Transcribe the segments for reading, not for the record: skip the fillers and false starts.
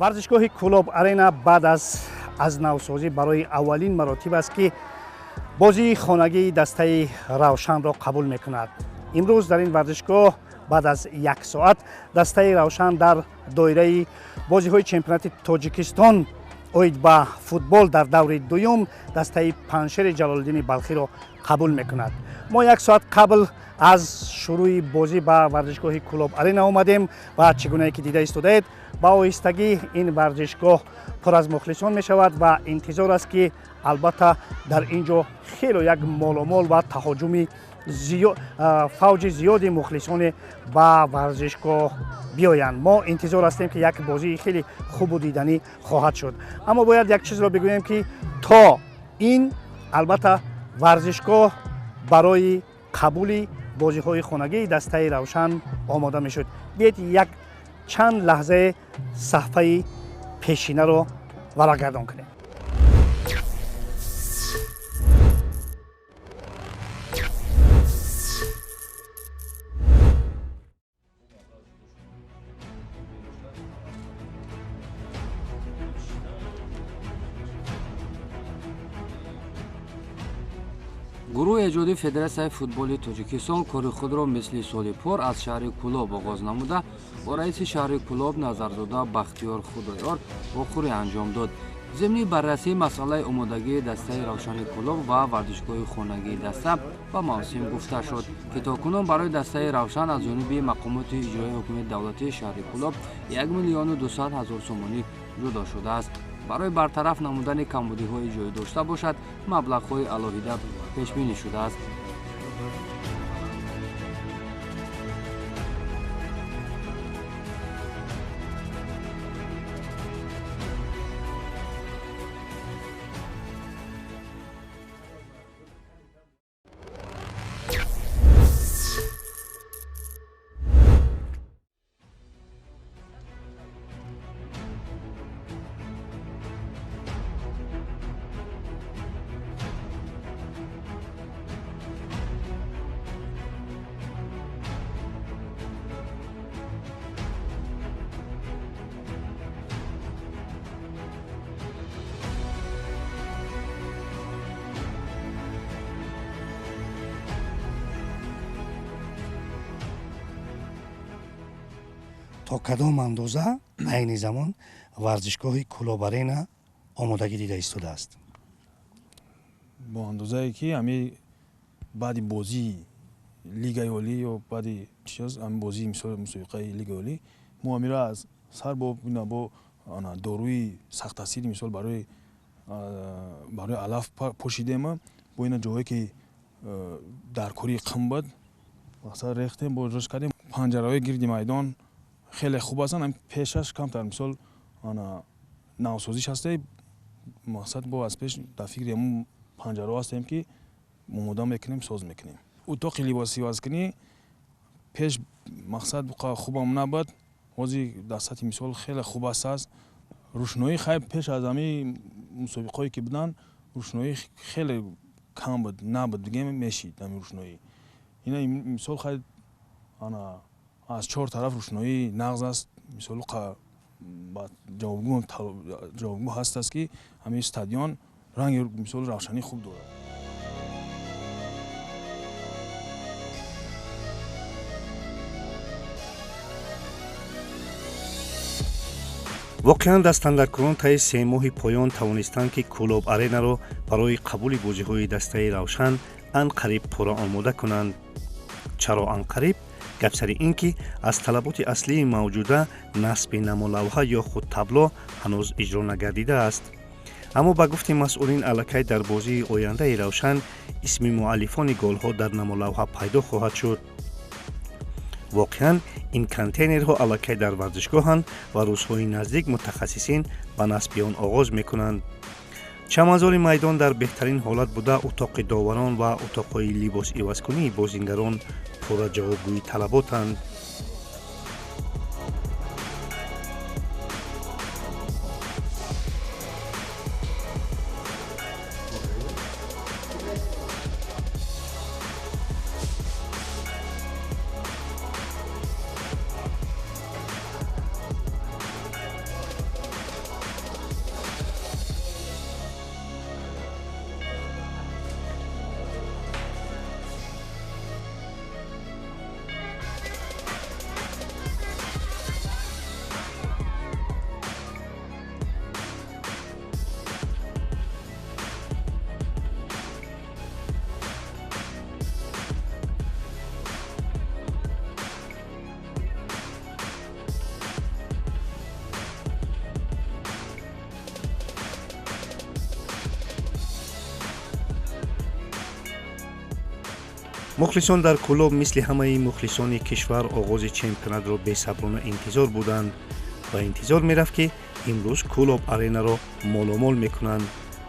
варзишгоҳи Кӯлоб Арена баъд аз навсозӣ барои аввалин маротиб аст ки бозии хонагии дастаи Равшанро қабул мекунад. имрӯз дар ин варзишгоҳ баъд аз 1 соат дастаи Равшан дар доираи бозиҳои чемпионати Тоҷикистон оид ба футбол дар даври дуюм дастаи Паншери Ҷалолиддини Балхиро қабул мекунад. мо 1 соат қабл аз шурӯи бозӣ ба варзишгоҳи Кӯлоб Арена омадем ва чӣ гунае ки дида истодаед ба оҳистагӣ ин варзишгоҳ пур аз мухлисон мешавад ва интизор аст ки албатта дар ин ҷо хело як моломол ва таҳоҷуми фавҷи зиёди мухлисоне ба варзишгоҳ биёянд. мо интизор ҳастем ки як бозии хеле хубу диданӣ хоҳад шуд. аммо бояд як чизро бигӯем ки то ин албатта варзишгоҳ барои қабули бозиҳои хонагии дастаи Равшан омода мешуд. биед як чанд лаҳзаи саҳфаи пешинаро варақгардон кунем. гурӯҳи эҷодии Федератсияи футболи Тоҷикистон кори худро мисли соли пор аз шаҳри Кӯлоб оғоз намуда, бо раиси шаҳри Кӯлоб Назарзода Бахтиёр Худоёр вохӯрӣ анҷом дод. зимни баррасии масъалаи омодагии дастаи Равшани Кӯлоб ва варзишгоҳи хонагии даста ба мавсим гуфта шуд, ки токунун барои дастаи Равшан аз ҷониби мақомоти иҷроии ҳукумати давлатии шаҳри Кӯлоб 1 миллиону 200 ҳазор сомонӣ ҷудо шудааст. барои бартараф намудани камбудиҳои ҷой дошта бошад, маблағҳои алоҳида пешбинӣ шудааст. то кадом андоза айни замон варзишгоҳи Кӯлоб Арена омодагӣ дида истодааст? бо андозае ки ҳами баъди бозии лигаи олӣ ё баъди ҳами бозии мусобиқаи лигаи олӣ мо ҳамира аз сар бо доруи сахтасири мисол барои алаф пошидем, бо ина ҷое ки даркори қимбат мақсад рехтем бо ҷош кардем. панҷараҳои гирди майдон хеле хуб ҳастанд. пешаш камтар мисол навсозиш ҳасте, мақсад бо аз пеш дар фикри ҳамун панҷараҳо ҳастем ки омода мекунем, соз мекунем. утоқи либосивазкунӣ пеш мақсад хубам набуд, ҳозир дар сатҳи мисол хеле хуб ҳастааст. рӯшноӣ хай пеш аз ҳамаи мусобиқаҳое ки буданд рӯшноӣ хеле кам буд, набуд дигем мешид ҳамин рӯшноӣ. ина мисол хай аз 4 тараф рӯшноӣ нағз аст. мисол ҷавобгӯ ҳастааст ки ҳамин стадион ранги мисол равшанӣ хуб дорад. воқеан дастандакунон таи 3 моҳи поён тавонистанд ки Кӯлоб Аренаро барои қабули бозиҳои дастаи Равшан анқариб пурра омода кунанд. чаро анқариб? гапсари ин ки аз талаботи аслии мавҷуда насби намолавҳа ё худ табло ҳанӯз иҷро нагардидааст. аммо ба гуфти масъулин аллакай дар бозии ояндаи Равшан исми муаллифони голҳо дар намолавҳа пайдо хоҳад шуд. воқеан ин контейнерҳо аллакай дар варзишгоҳанд ва рӯзҳои наздик мутахассисин ба насби он оғоз мекунанд. чамазори майдон дар беҳтарин ҳолат буда утоқи доварон ва утоқҳои либосивазкунии бозингарон пурра ҷавобгӯи талаботанд. мухлисон дар клуб мисли ҳамаи мухлисони кишвар оғози чемпионатро бесаброна интизор буданд ва интизор мерафт ки имрӯз клуб аренаро моломол мекунанд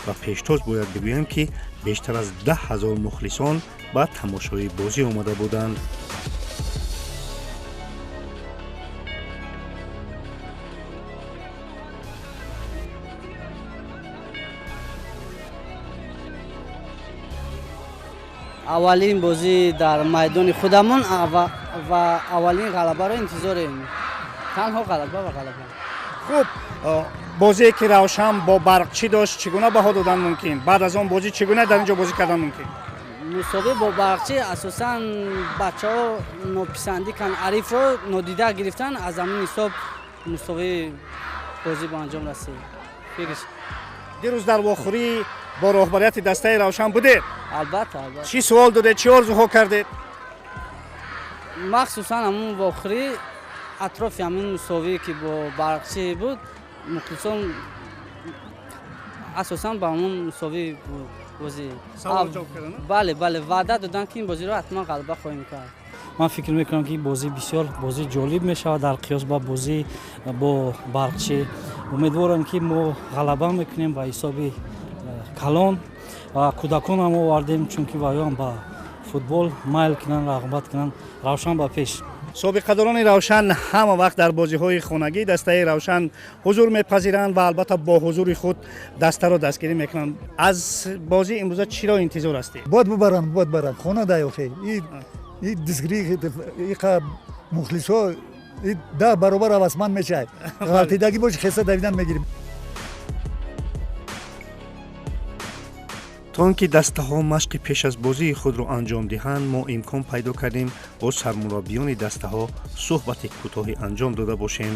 ва пештоз бояд бигӯям ки бештар аз 10 000 мухлисон ба тамошои бозӣ омада буданд. аввалин бозӣ дар майдони худамон ва аввалин ғалабаро интизорем. Танҳо ғалаба ва ғалаба. хуб, бозие ки равшан бо барқчӣ дошт, чӣ гуна баҳо додан мумкин? Баъд аз он бозӣ чӣ гуна дар ин ҷо бозӣ кардан мумкин? мусобиқ бо барқчӣ асосан бачаҳо нописандӣ кан арифро нодида гирифтан, аз ҳамин ҳисоб мусобиқ бозӣ ба анҷом расид. Фикрш. дирӯз дар вохӯрӣ бо роҳбарияти дастаи равшан будед? Албатта. чӣ суол додед, чӣ орзуҳо кардед? махсусан ҳамун вохӯрӣ атрофи ҳамин мусобиқе ки бо барқчӣ буд, мухлисон асосан ба ҳамун мусобиқ бозӣ. бале ваъда додан ки ин бозиро ҳатман ғалаба хоҳем кард. ман фикр мекунам ки бозӣ бисёр бозӣ ҷолиб мешавад дар қиёс ба бозӣ бо барқчӣ. умедворам ки мо ғалаба мекунем ба ҳисоби калон ва кӯдаконам овардем, чунки ваёам ба футбол майл кунанд, рағбат кунанд. равшан ба пеш. собиқадорони равшан ҳама вақт дар бозиҳои хонагии дастаи равшан ҳузур мепазиранд ва албатта бо ҳузури худ дастаро дастгирӣ мекунанд. аз бозии имрӯза чиро интизор ҳастед? бод баранд хона даёфе и дистгирӣ иқа мухлисо 10 баробар ҳавасманд мешавад. ғалтидагӣ боши хеса давидан мегирем. то он ки дастаҳо машқи пеш аз бозии худро анҷом диҳанд, мо имкон пайдо кардем бо сармураббиёни дастаҳо суҳбати кӯтоҳӣ анҷом дода бошем.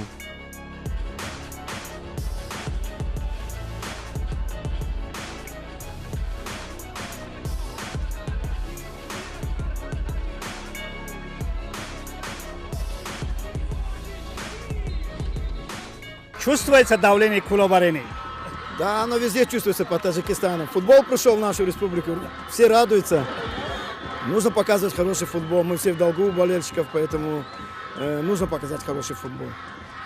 Чувствуется давление клуба арены? Да, оно везде чувствуется по Таджикистану. Футбол пришел в нашу республику, все радуются. Нужно показывать хороший футбол. Мы все в долгу у болельщиков, поэтому нужно показать хороший футбол.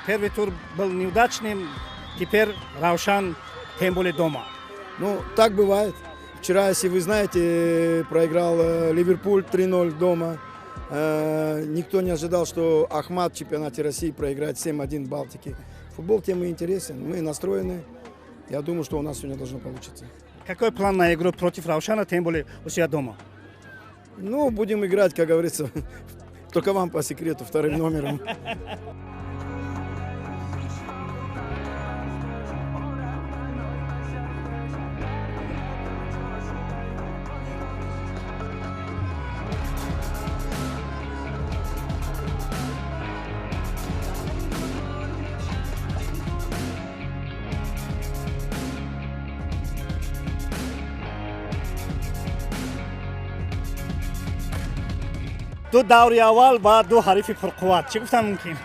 Первый тур был неудачным, теперь Равшан тем более дома. Ну, так бывает. Вчера, если вы знаете, проиграл Ливерпуль 3-0 дома. Никто не ожидал, что Ахмат в чемпионате России проиграет 7-1 в Балтике. Футбол тем и интересен. Мы настроены. Я думаю, что у нас сегодня должно получиться. Какой план на игру против Равшана, тем более у себя дома? Ну, будем играть, как говорится, только вам по секрету, вторым номером. ду даври аввал ва ду ҳарифи пурқувват, чӣ гуфтан мумкин?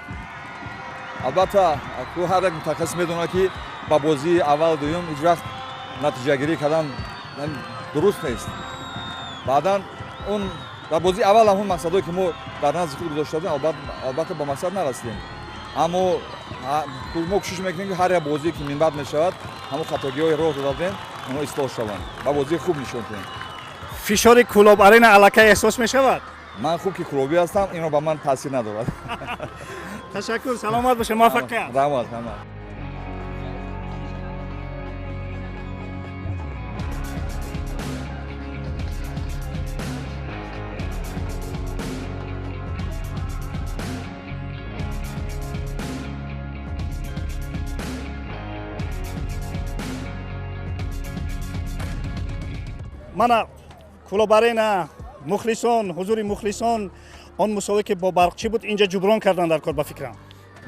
албатта ҳар як мутахассис медонад ки ба бозии аввал дуюм ҳеҷ вақт натиҷагирӣ кардан дуруст нест. баъдан он ба бозии аввал ҳамон мақсадое ки мо дар назди худ гузошта будем, албатта ба мақсад нарасидем. аммо мо кӯшиш мекунем ки ҳар як бозие ки минбаъд мешавад, ҳамон хатогиҳои роҳ дода будем, онҳо ислоҳ шаванд ва бозии хуб нишон кунем. фишори клуб арена аллакай эҳсос мешавад? ман хуб ки клубӣ ҳастам, инро ба ман таъсир надорад. ташаккур, саломат бошед, муваффақият. раҳмат. мана клуб арена мухлисон, ҳузури мухлисон, он мусобиқе ки бо барқчӣ буд, инҷа ҷуброн кардан дар кор ба фикрам.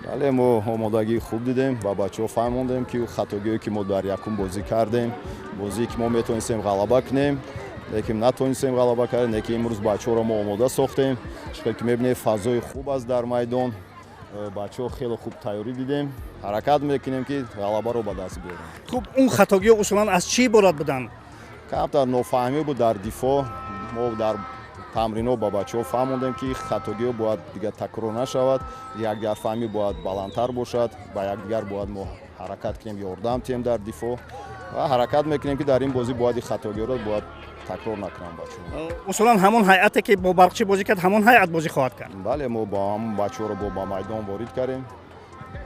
бале мо омодагии хуб дидем, ба бачаҳо фаҳмондем ки хатогиҳое ки мо дар якум бозӣ кардем, бозие ки мо метавонистем ғалаба кунем, лекин натавонистем ғалаба кардем, лекин имрӯз бачаҳоро мо омода сохтем. чӣ ки мебинед фазои хуб аст дар майдон, бачаҳо хеле хуб тайёрӣ дидем, ҳаракат мекунем ки ғалабаро ба даст биёрем. хуб, он хатогиҳо усулан аз чӣ иборат буданд? камтар нофаҳмӣ буд дар дифоъ. мо дар тамрино ба бачаҳо фаҳмондем ки хатогиҳо бояд дигар такрор нашавад, якдигар фаҳмӣ бояд баландтар бошад, ба якдигар бояд мо ҳаракат кунем, ёрдам диҳем дар дифоъ ва ҳаракат мекунем ки дар ин бозӣ бояд хатогиҳоро бояд такрор накунам бачаҳо. усулан ҳамон ҳайате ки бо Барқчӣ бозӣ кард, ҳамон ҳайат бозӣ хоҳад кард. бале мо ба ҳамон бачаҳоро ба майдон ворид кардем,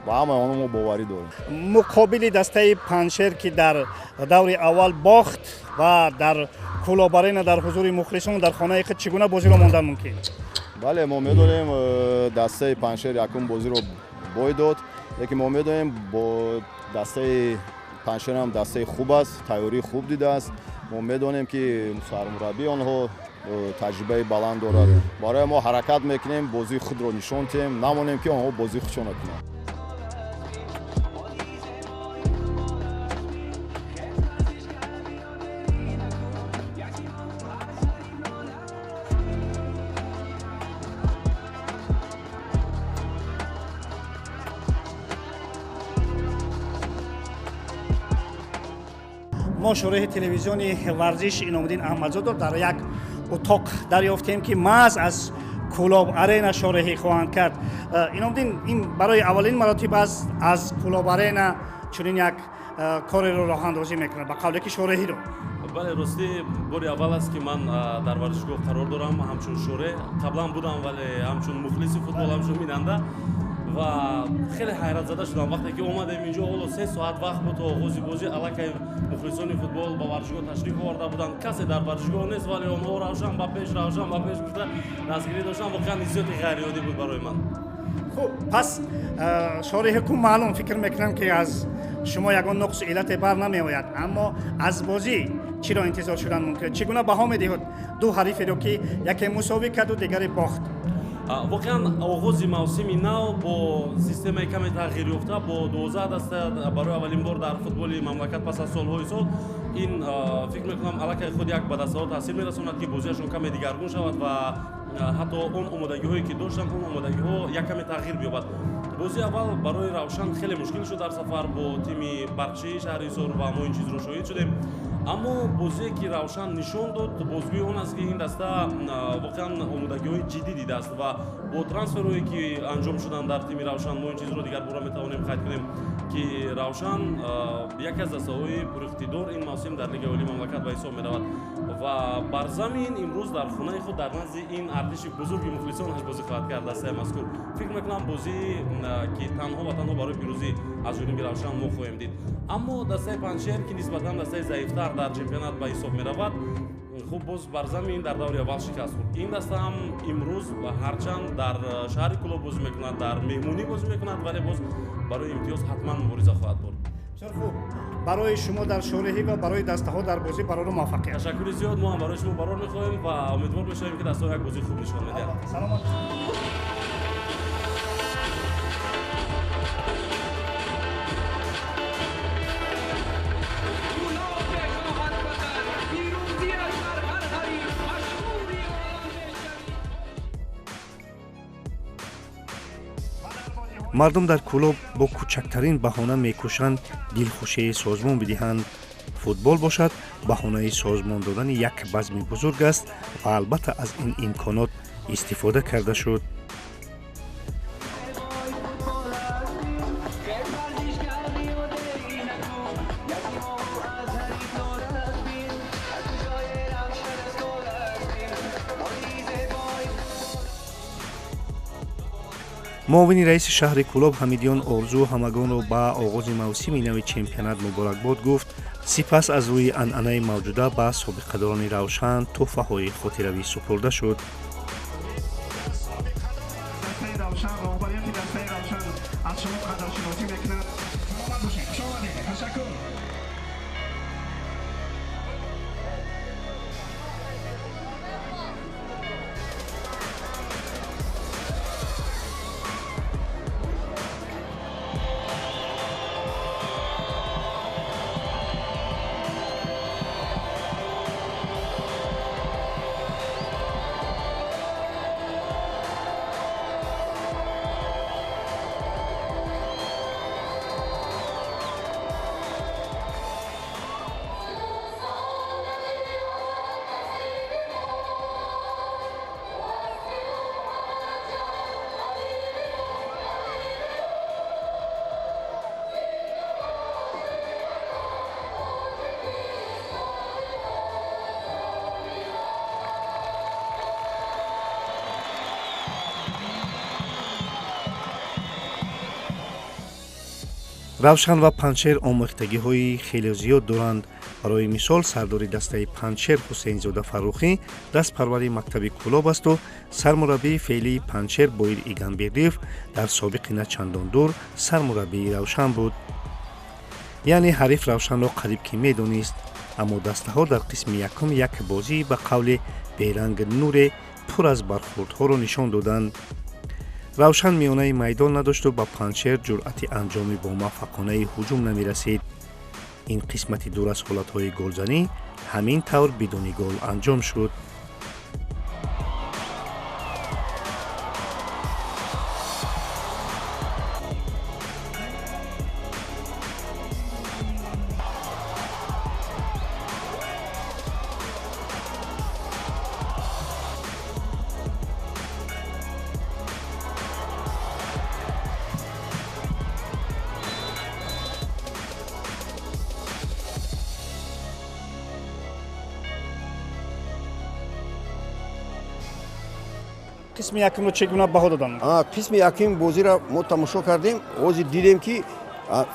ба ҳамаи онҳо мо боварӣ дорем. муқобили дастаи Паншер ки дар даври аввал бохт ва дар Кулобарена дар ҳузури мухлисон дар хонаи худ чӣ гуна бозиро мондан мумкин? бале мо медонем дастаи Паншер якум бозиро бой дод, лекин мо медонем бо дастаи Паншер ҳам дастаи хуб аст, тайёрии хуб дидааст. мо медонем ки сармураббии онҳо таҷрибаи баланд дорад. барои мо ҳаракат мекунем, бозии худро нишон диҳем, намонем ки онҳо бозии худшон накунанд. мо шораҳи телевизиони варзиш Иномиддин Аҳмадзодро дар як утоқ дарёфтем ки маҳз аз Кулоб Арена шораҳӣ хоҳанд кард. Иномиддин, ин барои аввалин маротиба аст аз Кулоб Арена чунин як кореро роҳандозӣ мекунад, ба қавле ки шораҳиро. бале ростӣ бори аввал аст ки ман дар варзишгоҳ қарор дорам ҳамчун шораҳ. қаблан будам, вале ҳамчун мухлиси футбол, ҳамчун бинанда ва хеле ҳайратзада шудам вақте ки омадем инҷо. ҳоло 3 соат вақт буд то оғози бозӣ. аллакай мухлисони футбол ба варзишгоҳ ташриф оварда буданд. касе дар варзишгоҳ нест, вале онҳо равшан ба пеш гушта дастгирӣ доштанд. воқеан ҳиссиёти ғайриодӣ буд барои ман. хуб, пас шораҳи ку маълум фикр мекунам ки аз шумо ягон нуқсу иллате бар намеояд, аммо аз бозӣ чиро интизор шудан мумкин? Чӣ гуна баҳо медиҳед ду ҳариферо ки яке мусовӣ карду дигаре бохт? воқеан оғози мавсими нав бо системаи каме тағйир ёфта, бо 12 даста барои аввалин бор дар футболи мамлакат пас аз солҳои сол, ин фикр мекунам аллакай худ як ба дастаҳо таъсир мерасонад ки бозиашон каме дигаргун шавад ва ҳатто он омодагиҳое ки доштанд, он омодагиҳо як каме тағйир биёбад. бозии аввал барои Равшан хеле мушкил шуд дар сафар бо тими Барқчӣ шаҳри Ҳисор ва мо ин чизро шоҳид шудем. аммо бозие ки Равшан нишон дод, бозгӯи он аст ки ин даста воқеан омодагиҳои ҷиддӣ дидааст ва бо трансферҳое ки анҷом шуданд дар тими Равшан, мо ин чизро дигар бора метавонем қайд кунем ки Равшан яке аз дастаҳои пуриқтидор ин мавсим дар Лигаи Олии Мамлакат ба ҳисоб меравад ва бар замин имрӯз дар хонаи худ дар назди ин артиши бузурги мухлисонаш бозӣ хоҳад кард дастаи мазкур. фикр мекунам бозии ки танҳо ва танҳо барои пирӯзӣ аз ҷониби Равшан мо хоҳем дид. аммо дастаи Паншер ки нисбатан дастаи заифтар дар чемпионат ба ҳисоб меравад, хуб боз бар замин дар даври аввал шикаст хӯрд. ин даста ҳам имрӯз ҳарчанд дар шаҳри Кулоб бозӣ мекунад, дар меҳмонӣ бозӣ мекунад, вале боз барои имтиёз ҳатман мубориза хоҳад бурд. бисёр хуб, барои шумо дар шораҳӣ ва барои дастаҳо дар бозӣ барору муваффақият. ташаккури зиёд. мо ҳам барои шумо барор мехоҳем ва умедвор мешавем ки дастаҳо як бозии хуб нишон медиҳад. саломат. мардум дар Кулоб бо кӯчактарин баҳона мекӯшанд дилхушии созмон бидиҳанд. футбол бошад, баҳонаи созмон додани як базми бузург аст ва албатта аз ин имконот истифода карда шуд. муовини раиси шаҳри Кулоб Ҳамидиён Орзу ҳамагонро ба оғози мавсими нави чемпионат муборакбод гуфт. сипас аз рӯи анъанаи мавҷуда ба собиқадорони Равшан тӯҳфаҳои хотиравӣ супурда шуд. равшан ва паншер омӯхтагиҳои хеле зиёд доранд. барои мисол сардори дастаи паншер ҳусейнзода фаррухӣ дастпарвари мактаби кӯлоб асту сармураббии феълии паншер боир иганбердиев дар собиқи на чандон дур сармураббии равшан буд. яъне ҳариф равшанро қариб ки медонист, аммо дастаҳо дар қисми якум як бозӣ ба қавли беранг нуре пур аз бархурдҳоро нишон доданд. равшан миёнаи майдон надошту ба паншер ҷуръати анҷоми бомуваффақонаи ҳуҷум намерасид. ин қисмати дур аз ҳолатҳои голзанӣ ҳамин тавр бидуни гол анҷом шуд. қисми якумро чӣ гуна баҳо доданд? қисми якум бозиро мо тамошо кардем. ҳозир дидем ки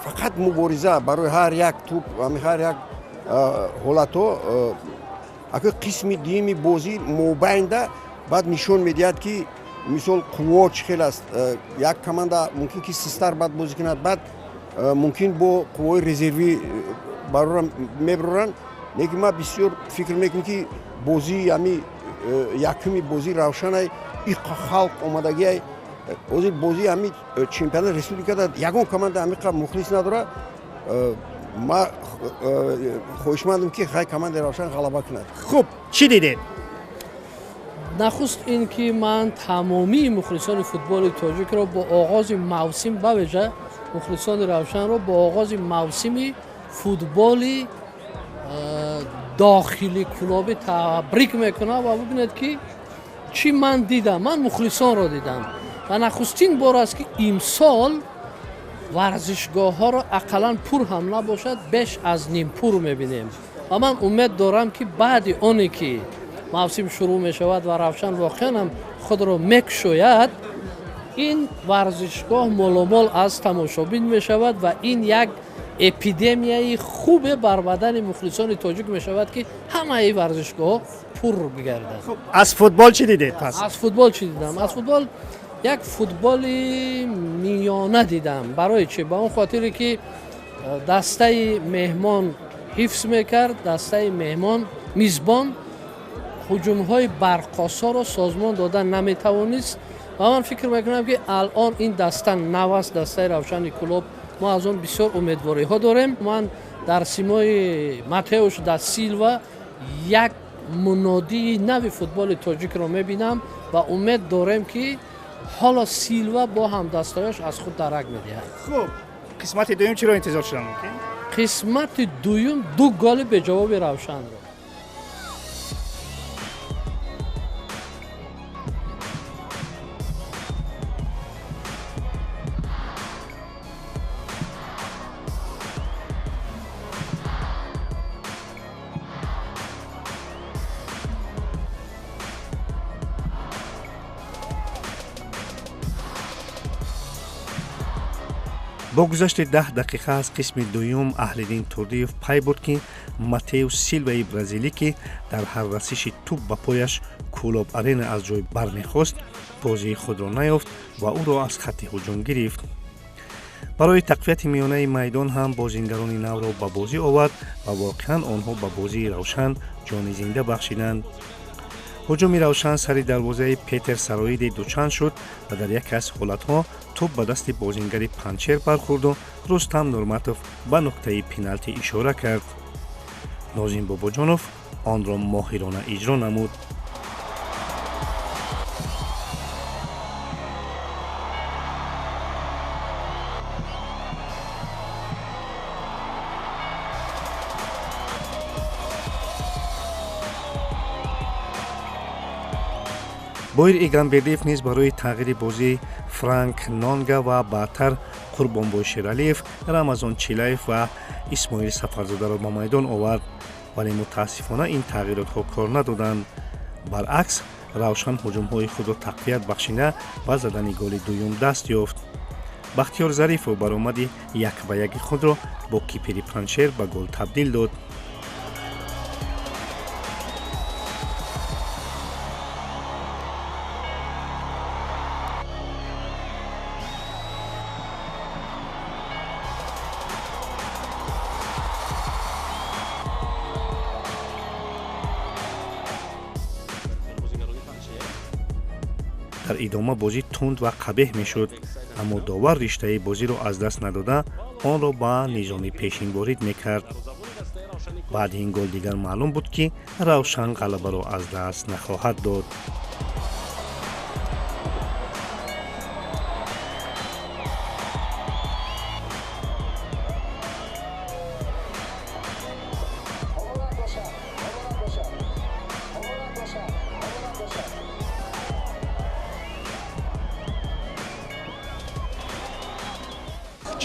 фақат мубориза барои ҳар як туп, ҳар як ҳолатҳо. қисми дуюми бозӣ мобайнда баъд нишон медиҳад ки мисол қувво чӣ хел аст. як команда мумкин ки систар баъд бозӣ кунад, баъд мумкин бо қуввои резервӣ барора мебароранд. лекин ман бисёр фикр мекунам ки бозии ҳами якуми бозии равшанай халқ омадагиай ҳозир бозии ҳами чемпионати республикада ягон команда ҳамиқа мухлис надорад. ман хоҳишмандам ки хай командаи равшан ғалаба кунад. хуб, чӣ дидед? нахуст ин ки ман тамомии мухлисони футболи тоҷикро бо оғози мавсим бавиҷа мухлисони равшанро бо оғози мавсими футболи дохили клуби табрик мекунам ва бибинед ки чӣ ман дидам. ман мухлисонро дидам ва нахустин бор аст ки имсол варзишгоҳҳоро ақаллан пур ҳам набошад, беш аз нимпур мебинем ва ман умед дорам ки баъди оне ки мавсим шурӯъ мешавад ва равшан воқеан ҳам худро мекушояд, ин варзишгоҳ моломол аз тамошобин мешавад ва ин як эпидемияи хубе бар бадани мухлисони тоҷик мешавад ки ҳамаи варзишгоҳҳо пур бигардад. аз футбол чӣ дидед? аз футбол чӣ дидам? аз футбол як футболи миёна дидам. барои чӣ? ба он хотире ки дастаи меҳмон ҳифз мекард, дастаи меҳмон мизбон ҳуҷумҳои барқосоро созмон додан наметавонист ва ман фикр мекунам ки алон ин даста нав аст, дастаи равшани клуб. мо аз он бисёр умедвориҳо дорем. ман дар симои Матеуш да Силва як мунодии нави футболи тоҷикро мебинам ва умед дорем ки ҳоло Силва бо ҳамдастаёш аз худ дарак медиҳад. хуб, қисмати дуюм чиро интизор шуда мумкин? қисмати дуюм ду голи беҷавоби равшанро. бо гузашти 10 дақиқа аз қисми дуюм Аҳлиддин Турдиев пай бурд ки Матеус Силваи бразилӣ ки дар ҳар расиши туп ба пояш Кӯлоб арена аз ҷой бармехост, бозии худро наёфт ва ӯро аз хатти ҳуҷум гирифт. барои тақвияти миёнаи майдон ҳам бозингарони навро ба бозӣ овард ва воқеан онҳо ба бозии равшан ҷони зинда бахшиданд. ҳуҷуми равшан сари дарвозаи Петер Сароиди дучанд шуд ва дар яке аз ҳолатҳо туп ба дасти бозингари панчер бархӯрду Рустам Нурматов ба нуқтаи пеналтӣ ишора кард. Нозим Бобоҷонов онро моҳирона иҷро намуд. боир Иганбердиев низ барои тағйири бозии Франк Нонга ва баъдтар Қурбонбой Шералиев, Рамазон Чилаев ва Исмоил Сафарзодаро ба майдон овард, вале мутаассифона ин тағйиротҳо кор надоданд. баръакс равшан ҳуҷумҳои худро тақвият бахшида ба задани голи дуюм даст ёфт. бахтиёр зарифов баромади 1-1 худро бо кипери паншер ба гол табдил дод. дар идома бозӣ тунд ва қабеҳ мешуд, аммо довар риштаи бозиро аз даст надода онро ба низоми пешин ворид мекард. баъди ин гол дигар маълум буд ки равшан ғалабаро аз даст нахоҳад дод.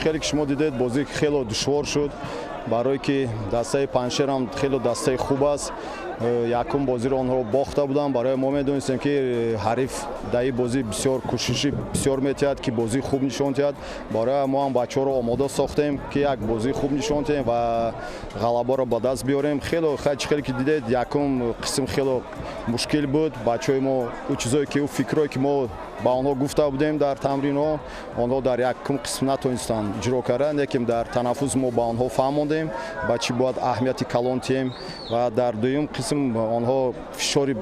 خیلی که شما دیدید بازی خیلی دشوار شد برای که دسته پنشر هم خیلی دسته خوب است. یکم بازی رو آنها باخته بودن. برای ما میدونستیم که حریف در بازی بسیار کوششی بسیار میتید که بازی خوب نشون دهد. برای ما هم بچه‌ها رو آماده ساختیم که یک بازی خوب نشون دهیم و غلبه رو به دست بیاریم. خیلی که دیدید یکم قسم خیلی مشکل بود. بچه‌های ما اون چیزایی که اون فکرایی که ما با آنها گفته بودیم در تمرین ها آنها در یکم قسم نتونستند اجرا کردن، لیکن در تنفس ما با آنها فهموندیم با چی باید اهمیت کلان تیم و در دوم قسم آنها فشاری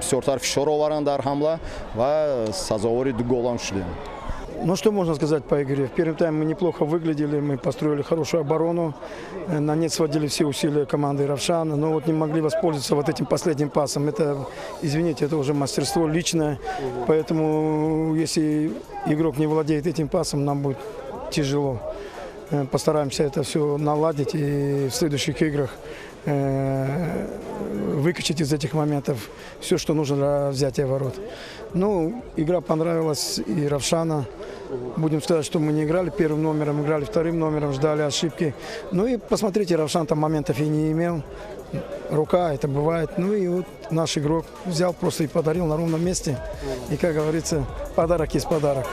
بسیارتر فشار آورند در حمله و سزاوار دو گل هم شدیم. Ну что можно сказать по игре? В первом тайме мы неплохо выглядели, мы построили хорошую оборону, на нет сводили все усилия команды Равшана, но вот не могли воспользоваться вот этим последним пасом. Это, извините, это уже мастерство личное, поэтому если игрок не владеет этим пасом, нам будет тяжело. Постараемся это все наладить и в следующих играх выкачать из этих моментов все, что нужно для взятия ворот. Ну, игра понравилась и Равшана. Будем сказать, что мы не играли первым номером, играли вторым номером, ждали ошибки. Ну и посмотрите, Равшан там моментов и не имел. Рука, это бывает. Ну и вот наш игрок взял просто и подарил на ровном месте. И, как говорится, подарок есть подарок.